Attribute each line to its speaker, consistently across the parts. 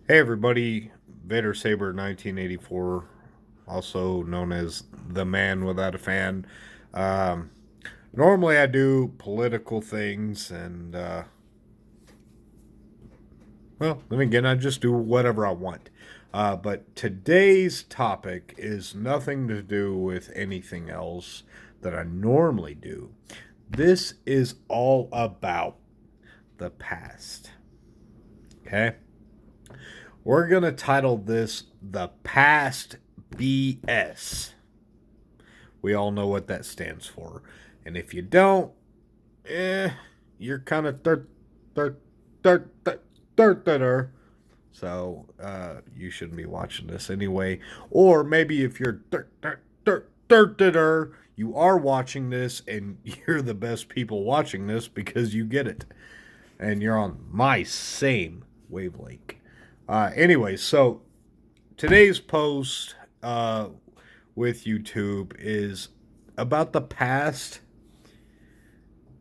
Speaker 1: Hey everybody, Vader Saber 1984, also known as the man without a fan. Um, Normally I do political things and, well, then again, I just do whatever I want. But today's topic is nothing to do with anything else that I normally do. This is all about the past. Okay? We're going to title this The Past BS. We all know what that stands for. And if you don't, eh, you're kind of third. So you shouldn't be watching this anyway. Or maybe if you're you are watching this and you're the best people watching this because you get it. And you're on my same wavelength. Anyway, so today's post with YouTube is about the past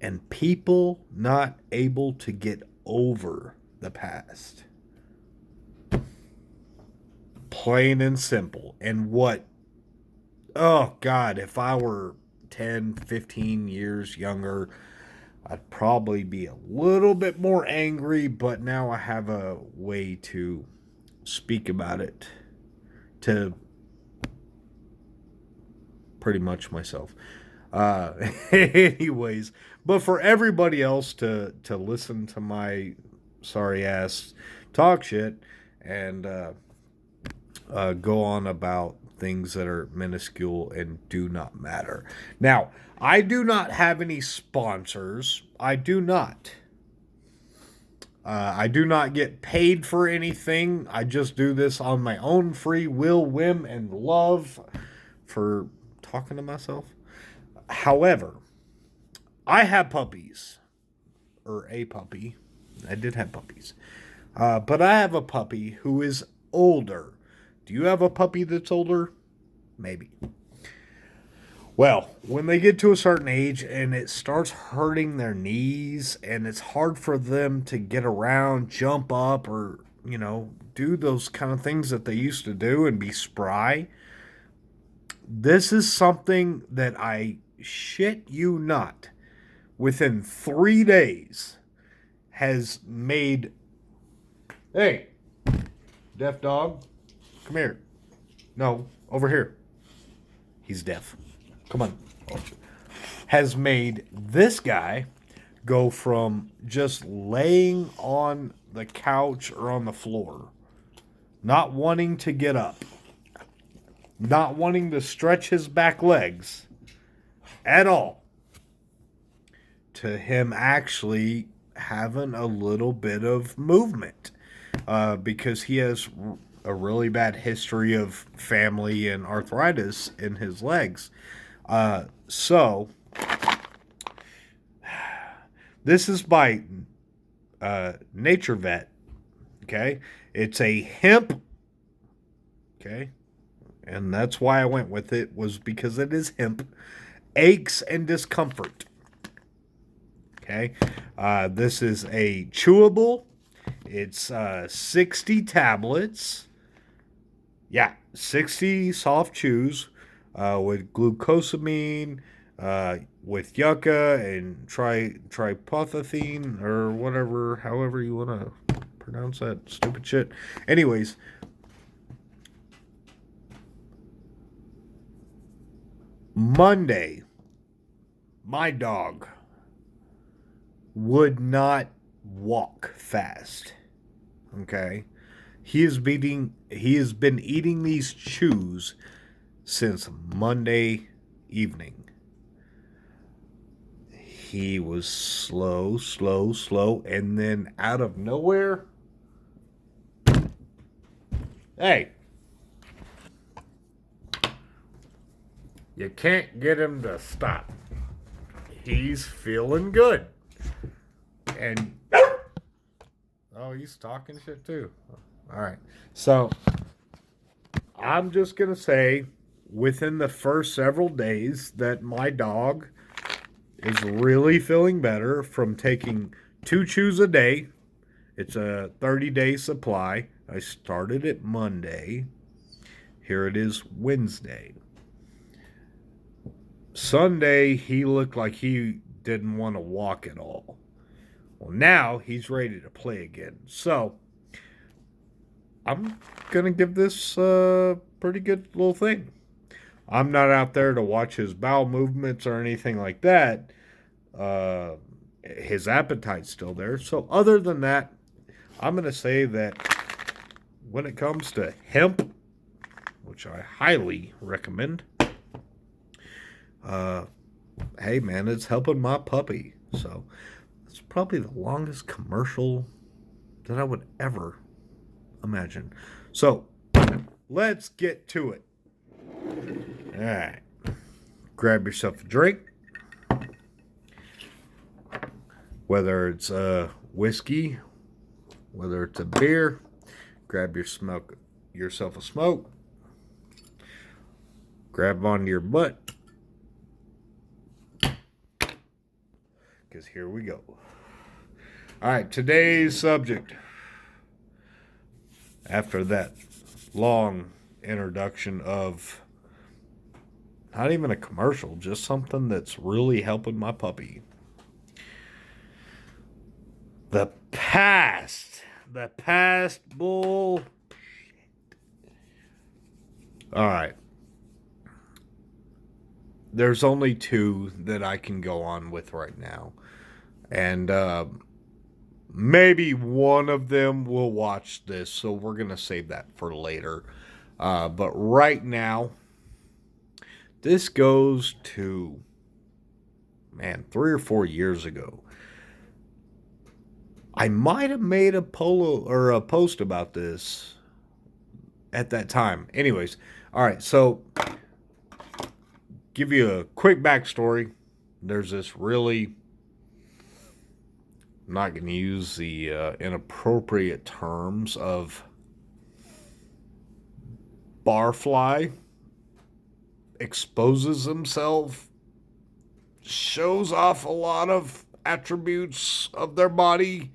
Speaker 1: and people not able to get over the past. Plain and simple. And what, oh God, if I were 10, 15 years younger, I'd probably be a little bit more angry, but now I have a way to speak about it to pretty much myself. Anyways, but for everybody else to listen to my sorry ass talk shit and go on about things that are minuscule and do not matter. Now, I do not have any sponsors. I do not. I do not get paid for anything. I just do this on my own free will, whim, and love for talking to myself. However, I have puppies, or a puppy. I did have puppies. But I have a puppy who is older. Do you have a puppy that's older? Maybe. Well, when they get to a certain age and it starts hurting their knees and it's hard for them to get around, jump up, or, do those kind of things that they used to do and be spry, this is something that I shit you not, within 3 days has made. Hey, deaf dog, come here. No, over here. He's deaf. Come on. Has made this guy go from just laying on the couch or on the floor, not wanting to get up, not wanting to stretch his back legs at all, to him actually having a little bit of movement because he has a really bad history of family and arthritis in his legs. So this is by Nature Vet. Okay, it's a hemp. Okay, and that's why I went with it, was because it is hemp. Aches and discomfort. Okay, this is a chewable. It's 60 tablets. Yeah, 60 soft chews with glucosamine, with yucca and tripothothene or whatever, however you want to pronounce that stupid shit. Anyways, Monday, my dog would not walk fast. Okay, he has been eating these chews since Monday evening. He was slow, and then out of nowhere, hey, you can't get him to stop. He's feeling good. And, oh, he's talking shit too. All right. So, I'm just going to say within the first several days that my dog is really feeling better from taking 2 chews a day. It's a 30-day supply. I started it Monday. Here it is Wednesday. Sunday, he looked like he didn't want to walk at all. Well, now he's ready to play again. So, I'm going to give this a pretty good little thing. I'm not out there to watch his bowel movements or anything like that. His appetite's still there. So, other than that, I'm going to say that when it comes to hemp, which I highly recommend, hey man, it's helping my puppy. So, it's probably the longest commercial that I would ever imagine. So, let's get to it. All right. Grab yourself a drink. Whether it's a whiskey, whether it's a beer, grab yourself a smoke. Grab onto your butt. Because here we go. All right, today's subject. After that long introduction of not even a commercial, just something that's really helping my puppy. The past bull. All right. There's only two that I can go on with right now. And maybe one of them will watch this, so we're going to save that for later. But right now, this goes to, 3 or 4 years ago. I might have made a post about this at that time. Anyways, all right, so give you a quick backstory. There's this really, I'm not going to use the inappropriate terms of barfly, exposes himself, shows off a lot of attributes of their body,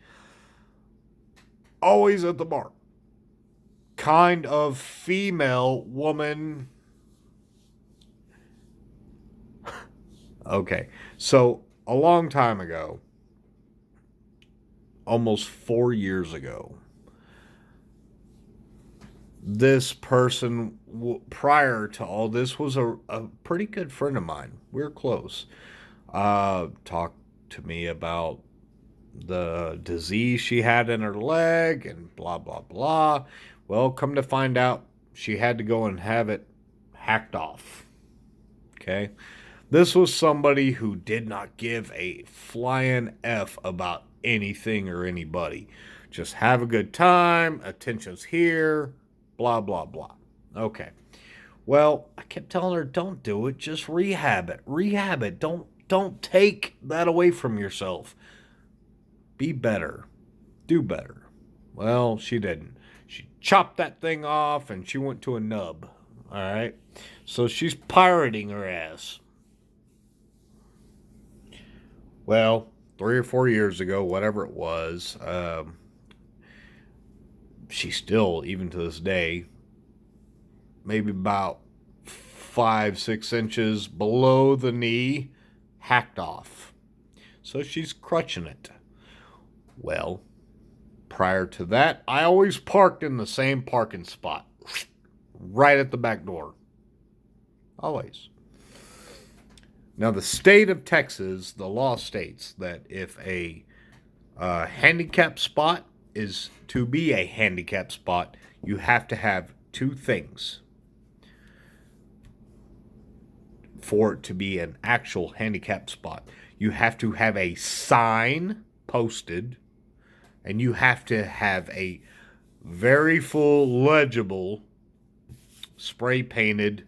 Speaker 1: always at the bar. Kind of female woman. Okay, so a long time ago, almost 4 years ago, this person, prior to all this, was a pretty good friend of mine. We're close. Talked to me about the disease she had in her leg and blah, blah, blah. Well, come to find out, she had to go and have it hacked off. Okay? This was somebody who did not give a flying F about anything or anybody. Just have a good time, attention's here, blah, blah, blah. Okay. Well, I kept telling her, don't do it, just rehab it. Rehab it. Don't take that away from yourself. Be better. Do better. Well, she didn't. She chopped that thing off and she went to a nub. All right? So she's pirating her ass. Well, 3 or 4 years ago, whatever it was, she still, even to this day, maybe about 5-6 inches below the knee, hacked off. So she's crutching it. Well, prior to that, I always parked in the same parking spot, right at the back door. Always. Now, the state of Texas, the law states that if a handicap spot is to be a handicap spot, you have to have two things for it to be an actual handicap spot. You have to have a sign posted, and you have to have a very full, legible, spray painted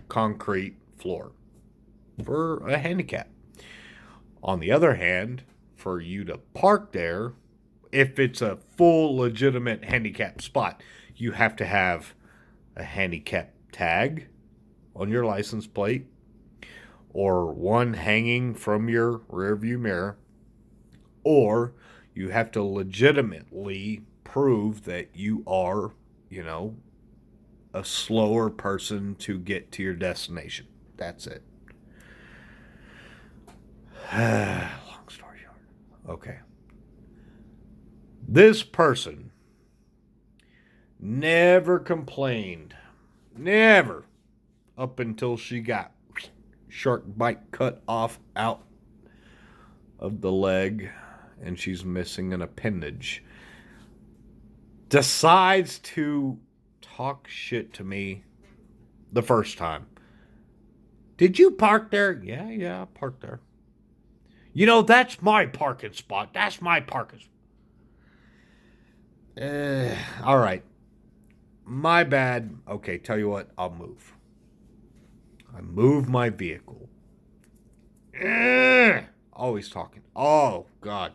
Speaker 1: concrete floor for a handicap. On the other hand, for you to park there, if it's a full, legitimate handicap spot, you have to have a handicap tag on your license plate or one hanging from your rearview mirror, or you have to legitimately prove that you are, a slower person to get to your destination. That's it. Long story short. Okay. This person never complained. Never. Up until she got shark bite cut off out of the leg and she's missing an appendage. Decides to talk shit to me the first time. Did you park there? Yeah, I parked there. That's my parking spot. That's my parking spot. All right. My bad. Okay, tell you what, I'll move. I move my vehicle. Always talking. Oh, God.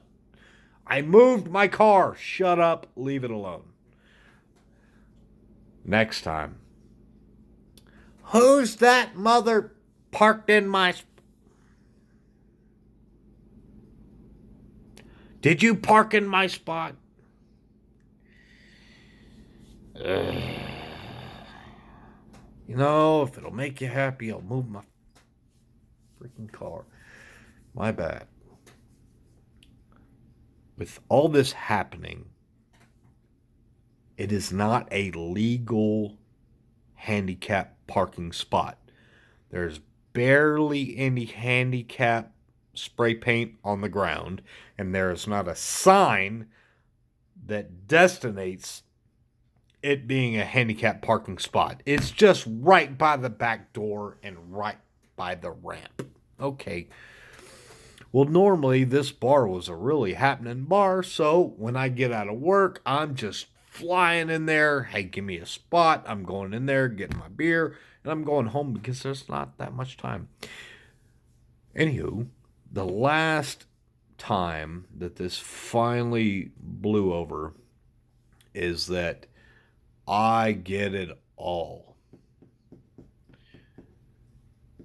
Speaker 1: I moved my car. Shut up. Leave it alone. Next time. Who's that mother parked in my... Did you park in my spot? If it'll make you happy, I'll move my freaking car. My bad. With all this happening, it is not a legal handicap parking spot. There's barely any handicap spray paint on the ground, and there is not a sign that designates it being a handicap parking spot. It's just right by the back door and right by the ramp. Okay. Well, normally this bar was a really happening bar, so when I get out of work, I'm just flying in there. Hey, give me a spot. I'm going in there, getting my beer, and I'm going home because there's not that much time. Anywho, the last time that this finally blew over is that I get it all.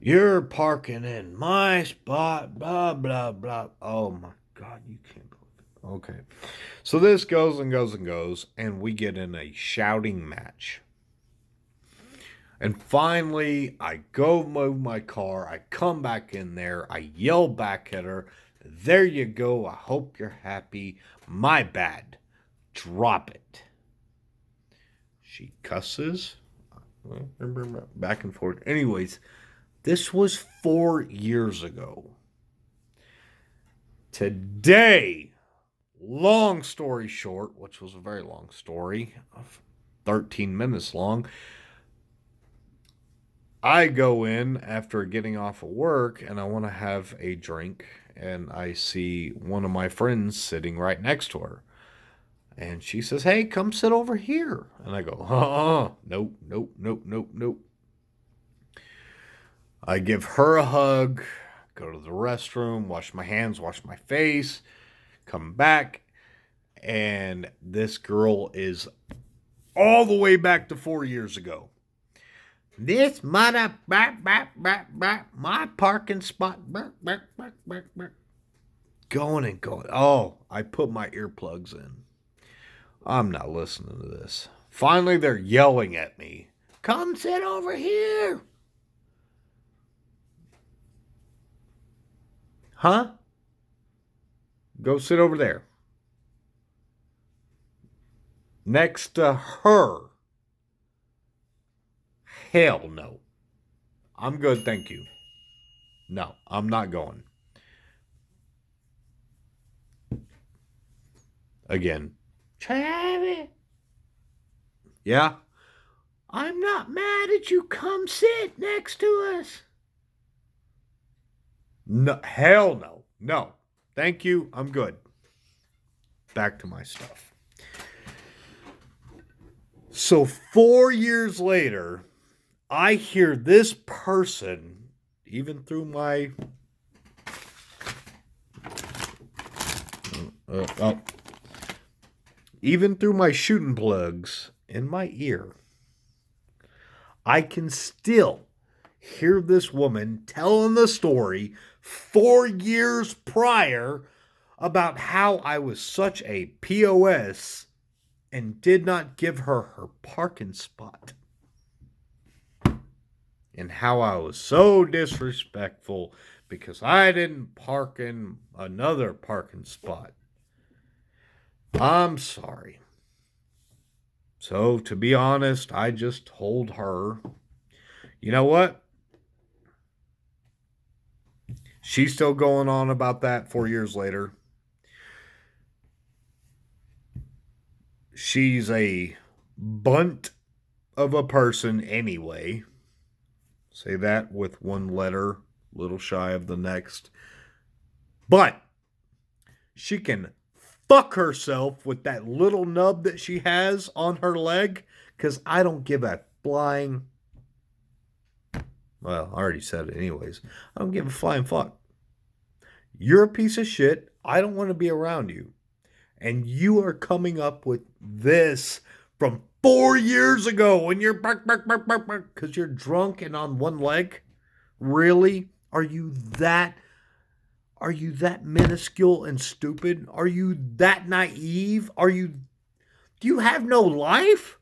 Speaker 1: You're parking in my spot, blah, blah, blah. Oh my God, you can't believe it. Okay. So this goes and goes and goes, and we get in a shouting match. And finally, I go move my car. I come back in there. I yell back at her. There you go. I hope you're happy. My bad. Drop it. She cusses. Back and forth. Anyways, this was 4 years ago. Today, long story short, which was a very long story, 13 minutes long, I go in after getting off of work and I want to have a drink, and I see one of my friends sitting right next to her. And she says, hey, come sit over here. And I go, nope. I give her a hug, go to the restroom, wash my hands, wash my face, come back, and this girl is all the way back to 4 years ago. This mother, my parking spot, going and going. Oh, I put my earplugs in. I'm not listening to this. Finally, they're yelling at me. Come sit over here. Huh? Go sit over there. Next to her. Hell no. I'm good, thank you. No, I'm not going. Again. Travis. Yeah? I'm not mad at you. Come sit next to us. No, hell no. No. Thank you. I'm good. Back to my stuff. So 4 years later, I hear this person, even through my even through my shooting plugs in my ear, I can still hear this woman telling the story 4 years prior about how I was such a POS and did not give her her parking spot. And how I was so disrespectful because I didn't park in another parking spot. I'm sorry. So, to be honest, I just told her, you know what? She's still going on about that 4 years later. She's a bunt of a person anyway. Say that with one letter, little shy of the next. But she can fuck herself with that little nub that she has on her leg, because I don't give a flying. Well, I already said it anyways. I don't give a flying fuck. You're a piece of shit. I don't want to be around you. And you are coming up with this from 4 years ago when you're because you're drunk and on one leg? Really? Are you that minuscule and stupid? Are you that naive? Do you have no life?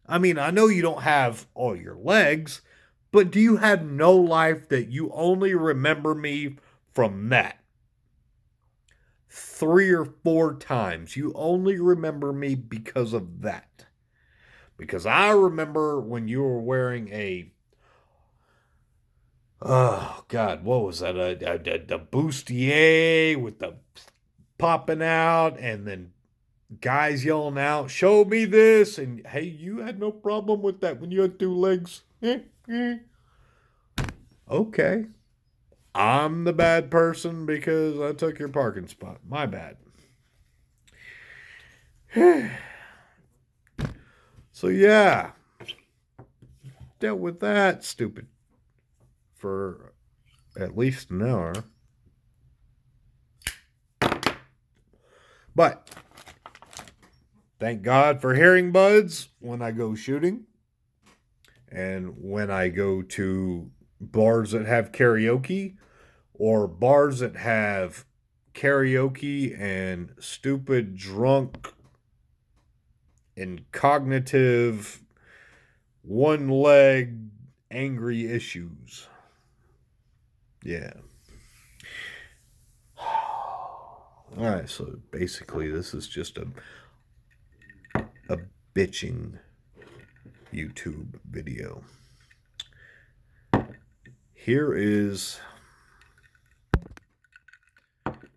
Speaker 1: I mean, I know you don't have all your legs, but do you have no life that you only remember me from that? 3 or 4 times. You only remember me because of that. Because I remember when you were wearing oh God, what was that? The bustier with the popping out, and then guys yelling out, "Show me this!" And hey, you had no problem with that when you had 2 legs. Okay. I'm the bad person because I took your parking spot. My bad. So yeah, dealt with that stupid for at least an hour. But thank God for hearing buds when I go shooting and when I go to bars that have karaoke or bars that have karaoke and stupid drunk and cognitive one leg angry issues. Yeah. Alright, so basically this is just a bitching YouTube video. Here is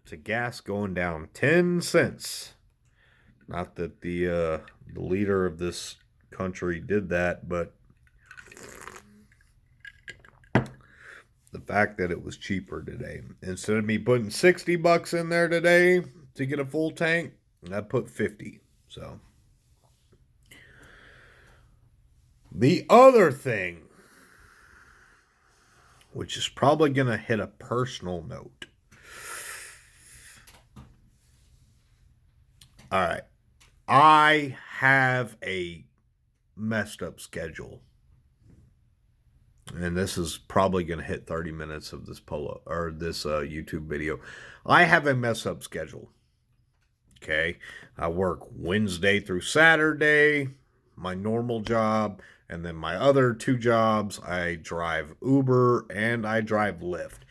Speaker 1: the gas going down 10 cents. Not that the leader of this country did that, but the fact that it was cheaper today. Instead of me putting $60 in there today to get a full tank, I put 50. So the other thing, which is probably going to hit a personal note. All right. I have a messed up schedule. And this is probably going to hit 30 minutes of this YouTube video. I have a mess up schedule. Okay. I work Wednesday through Saturday, my normal job, and then my other 2 jobs, I drive Uber and I drive Lyft.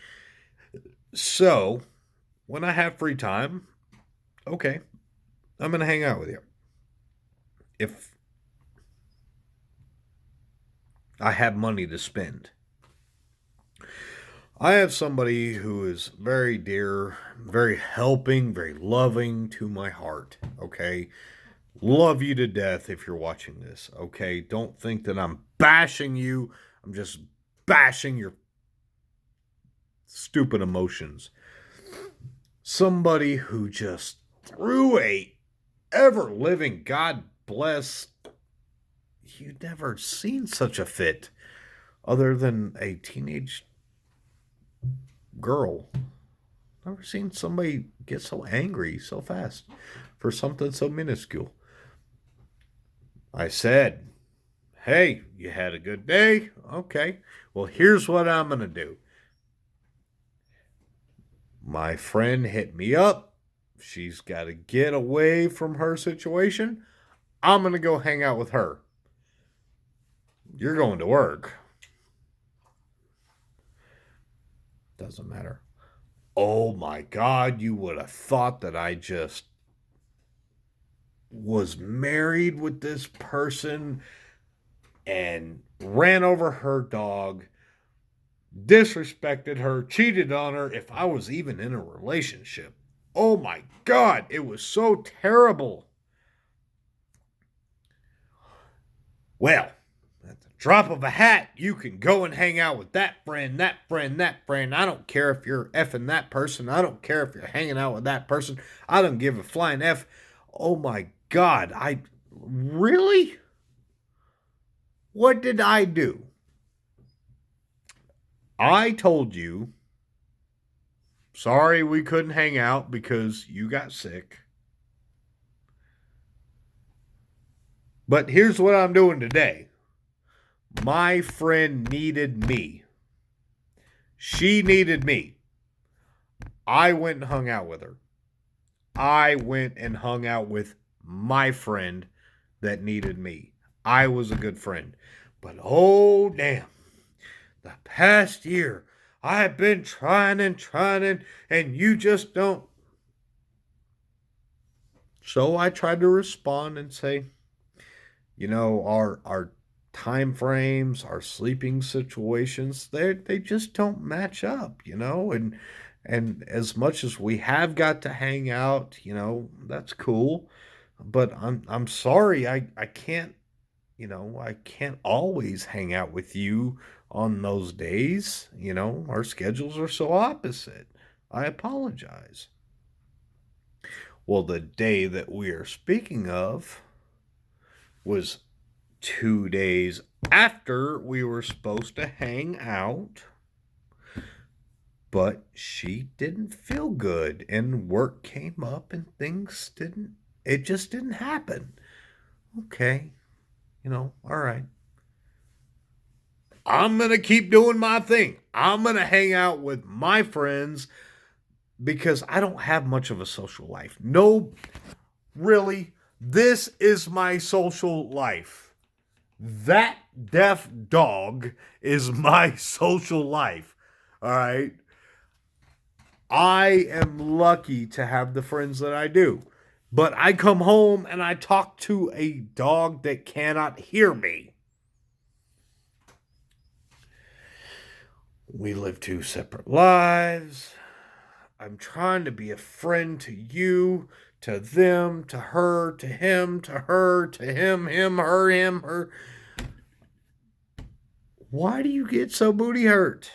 Speaker 1: So, when I have free time, okay, I'm going to hang out with you. If I have money to spend. I have somebody who is very dear, very helping, very loving to my heart, okay? Love you to death if you're watching this, okay? Don't think that I'm bashing you. I'm just bashing your stupid emotions. Somebody who just through a ever-living, God bless, you've never seen such a fit other than a teenage girl. Never seen somebody get so angry so fast for something so minuscule. I said, hey, you had a good day? Okay. Well, here's what I'm going to do. My friend hit me up. She's got to get away from her situation. I'm going to go hang out with her. You're going to work. Doesn't matter. Oh my God, you would have thought that I just was married with this person and ran over her dog, disrespected her, cheated on her if I was even in a relationship. Oh my God, it was so terrible. Well, at the drop of a hat, you can go and hang out with that friend, that friend, that friend. I don't care if you're effing that person. I don't care if you're hanging out with that person. I don't give a flying F. Oh my God, really? What did I do? I told you, sorry we couldn't hang out because you got sick. But here's what I'm doing today. My friend needed me. She needed me. I went and hung out with her. I went and hung out with my friend that needed me. I was a good friend. But oh, damn. The past year, I've been trying, and you just don't. So I tried to respond and say, our time frames, our sleeping situations, they just don't match up, and as much as we have got to hang out, that's cool. But I'm sorry, I can't, I can't always hang out with you on those days. Our schedules are so opposite. I apologize. Well, the day that we are speaking of was 2 days after we were supposed to hang out, but she didn't feel good and work came up and it just didn't happen. Okay, all right. I'm going to keep doing my thing. I'm going to hang out with my friends because I don't have much of a social life. No, really, this is my social life. That deaf dog is my social life. All right. I am lucky to have the friends that I do. But I come home and I talk to a dog that cannot hear me. We live two separate lives. I'm trying to be a friend to you, to them, to her, to him, to her, to him, her. Why do you get so booty hurt?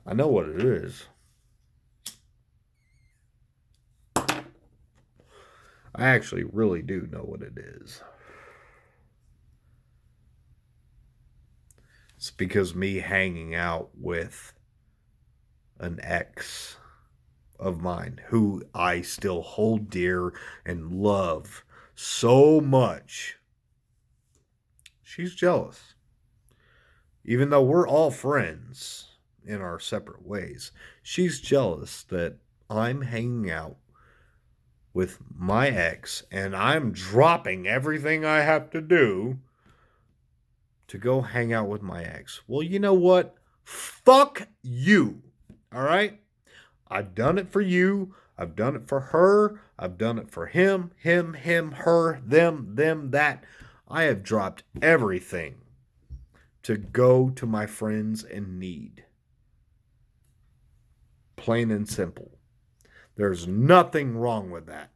Speaker 1: I know what it is. I actually really do know what it is. It's because me hanging out with an ex of mine who I still hold dear and love so much. She's jealous. Even though we're all friends in our separate ways, she's jealous that I'm hanging out with my ex and I'm dropping everything I have to do to go hang out with my ex. Well, you know what? Fuck you. All right? I've done it for you. I've done it for her. I've done it for him, her, them, that. I have dropped everything to go to my friends in need. Plain and simple. There's nothing wrong with that.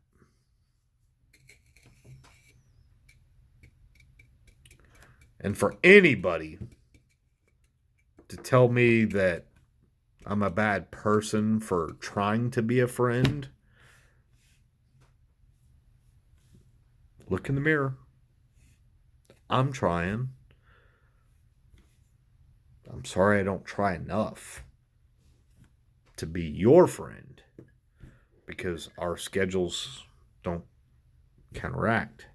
Speaker 1: And for anybody to tell me that I'm a bad person for trying to be a friend, look in the mirror. I'm trying. I'm sorry I don't try enough to be your friend because our schedules don't counteract.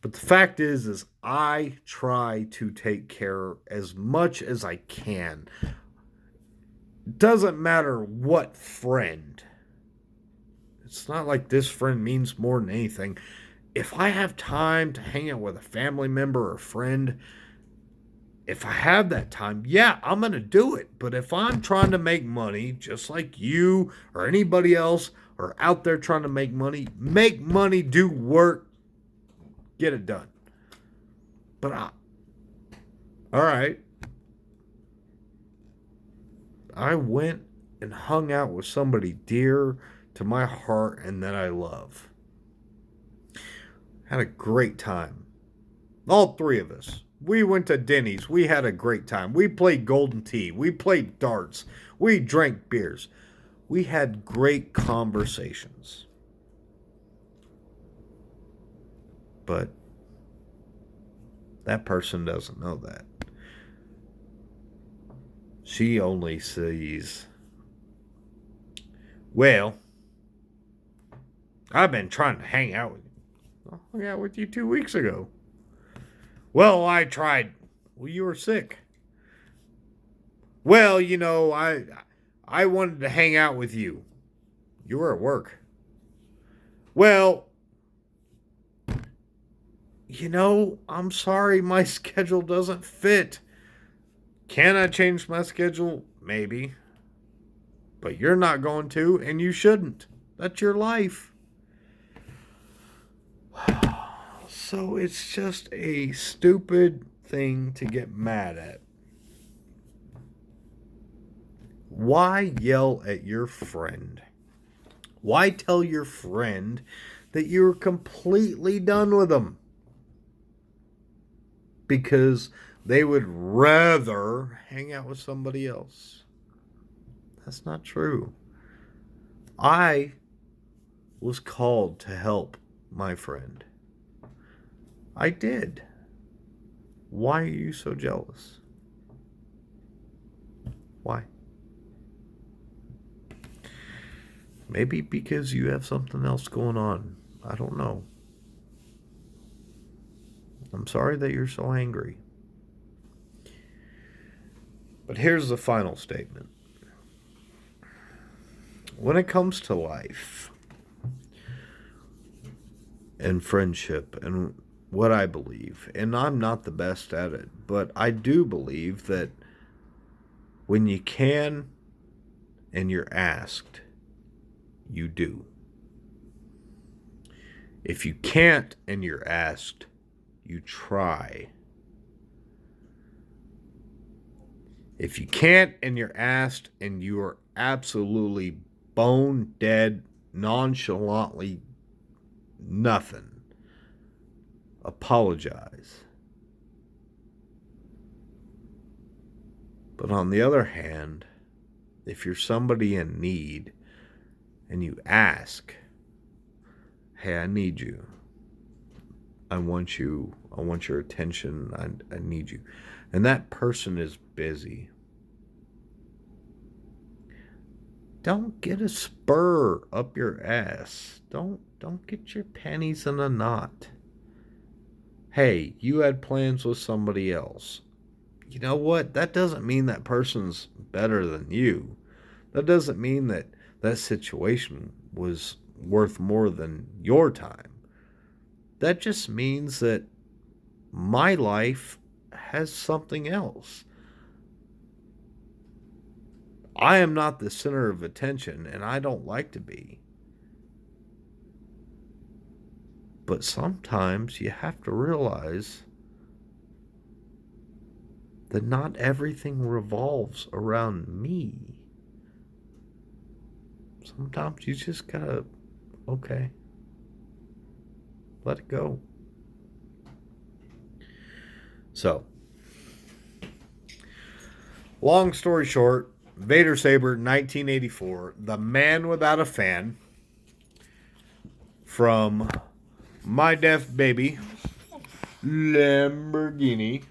Speaker 1: But the fact is I try to take care as much as I can. Doesn't matter what friend. It's not like this friend means more than anything. If I have time to hang out with a family member or friend, if I have that time, yeah, I'm going to do it. But if I'm trying to make money, just like you or anybody else are out there trying to make money, do work, get it done. But all right. I went and hung out with somebody dear to my heart and that I love. Had a great time. All three of us. We went to Denny's. We had a great time. We played Golden Tee. We played darts. We drank beers. We had great conversations. But that person doesn't know that. She only sees, well, I've been trying to hang out with you. I hung out with you 2 weeks ago. Well, I tried. Well, you were sick. Well, I wanted to hang out with you. You were at work. Well, I'm sorry, my schedule doesn't fit. Can I change my schedule? Maybe. But you're not going to, and you shouldn't. That's your life. So it's just a stupid thing to get mad at. Why yell at your friend? Why tell your friend that you're completely done with them? Because they would rather hang out with somebody else. That's not true. I was called to help my friend. I did. Why are you so jealous? Why? Maybe because you have something else going on. I don't know. I'm sorry that you're so angry. But here's the final statement. When it comes to life and friendship and what I believe, and I'm not the best at it, but I do believe that when you can and you're asked, you do. If you can't and you're asked, you try. If you can't and you're asked and you are absolutely bone dead, nonchalantly nothing, apologize. But on the other hand, if you're somebody in need and you ask, hey, I need you. I want you. I want your attention. I need you. And that person is busy. Don't get a spur up your ass. Don't get your panties in a knot. Hey, you had plans with somebody else. You know what? That doesn't mean that person's better than you. That doesn't mean that that situation was worth more than your time. That just means that my life has something else. I am not the center of attention, and I don't like to be. But sometimes you have to realize that not everything revolves around me. Sometimes you just gotta, okay, let it go. So, long story short, Vader Saber, 1984, The Man Without a Fan, from My Deaf Baby, Lamborghini.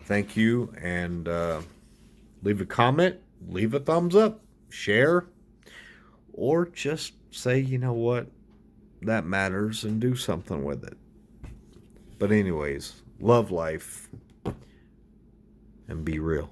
Speaker 1: Thank you, and leave a comment, leave a thumbs up, share, or just say, you know what, that matters, and do something with it. But anyways, love life and be real.